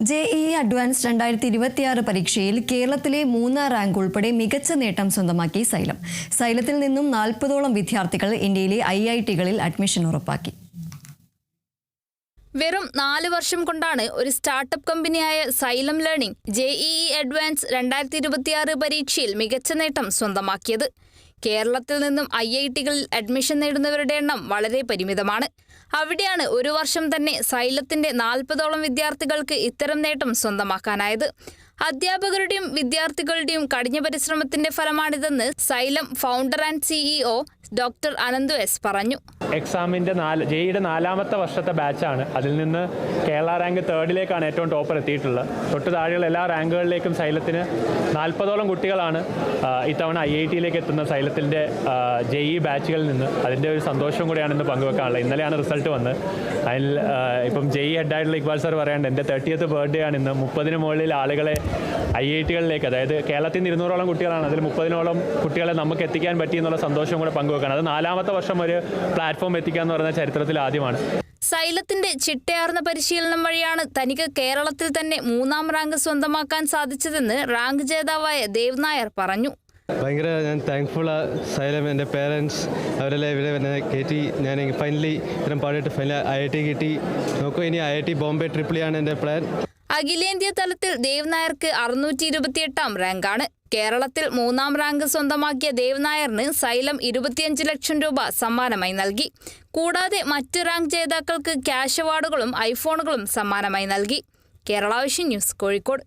JEE advance 2026 പരീക്ഷയിൽ കേരളത്തിലെ 3ാം rank ഉൾപ്പെടെ മികച്ച നേട്ടം സ്വന്തമാക്കി സൈലം. സൈലത്തിൽ നിന്നും 40ഓളം വിദ്യാർത്ഥികൾ ഇന്ത്യയിലെ IITകളിൽ അഡ്മിഷൻ ഉറപ്പാക്കി. വെറും 4 വർഷം കൊണ്ടാണ് ഒരു സ്റ്റാർട്ടപ്പ് കമ്പനിയായ സൈലം ലേണിംഗ് JEE അഡ്വാൻസ് 2026 പരീക്ഷയിൽ മികച്ച നേട്ടം സ്വന്തമാക്കിയത്. കേരളത്തിൽ നിന്നും IITകളിൽ അഡ്മിഷൻ നേടുന്നവരുടെ എണ്ണം വളരെ പരിമിതമാണ്. അവിടെയാണ് ഒരു വർഷം തന്നെ സൈലത്തിന്റെ 40ഓളം വിദ്യാർത്ഥികൾക്ക് ഇത്തരം നേട്ടം സ്വന്തമാക്കാനായത്. അധ്യാപകരുടെയും വിദ്യാർത്ഥികളുടെയും കഠിന പരിശ്രമത്തിന്റെ ഫലമാണിതെന്ന് Xylem founder and CEO doctor Ananthu S പറഞ്ഞു. എക്സാമിൻ്റെ JEEയുടെ 4ാമത്തെ വർഷത്തെ ബാച്ചാണ്. അതിൽ നിന്ന് കേരള റാങ്ക് 3ലേക്കാണ് ഏറ്റവും ടോപ്പർ എത്തിയിട്ടുള്ളത്. തൊട്ട് താഴെയുള്ള എല്ലാ റാങ്കുകളിലേക്കും സൈലത്തിന് 40ഓളം കുട്ടികളാണ് ഇത്തവണ IITയിലേക്ക് എത്തുന്ന സൈലത്തിൻ്റെ JEE ബാച്ചുകളിൽ നിന്ന്. അതിൻ്റെ ഒരു സന്തോഷവും കൂടിയാണ് ഇന്ന് പങ്കുവെക്കാനുള്ളത്. ഇന്നലെയാണ് റിസൾട്ട് വന്നത്. അതിൽ ഇപ്പം JEE ഹെഡായിട്ടുള്ള ഇക്ബാൽ സാർ പറയാണ്ട് എൻ്റെ 30th ബർത്ത്ഡേ ആണ് ഇന്ന്. 30ന് മുകളിൽ ആളുകളെ IITകളിലേക്ക്, അതായത് കേരളത്തിൽ നിന്ന് 200ഓളം കുട്ടികളാണ്, അതിൽ 30ഓളം കുട്ടികളെ നമുക്ക് എത്തിക്കാൻ പറ്റിയെന്നുള്ള സന്തോഷവും കൂടെ പങ്കുവെക്കണം. അത് 4ാമത്തെ വർഷം ഒരു പ്ലാറ്റ്ഫോം എത്തിക്കാന്ന് പറയുന്ന ചരിത്രത്തിൽ ആദ്യമാണ്. സൈലത്തിന്റെ ചിട്ടയാർന്ന പരിശീലനം വഴിയാണ് തനിക്ക് കേരളത്തിൽ തന്നെ 3ാം റാങ്ക് സ്വന്തമാക്കാൻ സാധിച്ചതെന്ന് റാങ്ക് ജേതാവായ ദേവ് നായർ പറഞ്ഞു. ഭയങ്കര ഞാൻ താങ്ക്ഫുള്ളാണ്. സൈലം, എൻ്റെ പേരൻസ്, അവരെല്ലാം ഇവിടെ കയറ്റി. ഞാൻ ഫൈനലി ഇത്രയും പാടിയിട്ട് ഫൈനലി IIT കിട്ടി. നോക്കൂ, ഇനി IIT ബോംബെ ട്രിപ്പിളിയാണ് എൻ്റെ പ്ലാൻ. അഖിലേന്ത്യാ തലത്തിൽ ദേവ് നായർക്ക് 628ാം റാങ്കാണ്. കേരളത്തിൽ 3ാം റാങ്ക് സ്വന്തമാക്കിയ ദേവ് നായറിന് സൈലം 25 ലക്ഷം രൂപ സമ്മാനമായി നൽകി. കൂടാതെ മറ്റ് റാങ്ക് ജേതാക്കൾക്ക് ക്യാഷ് അവാർഡുകളും ഐഫോണുകളും സമ്മാനമായി നൽകി. Kerala vision news, Kozhikode.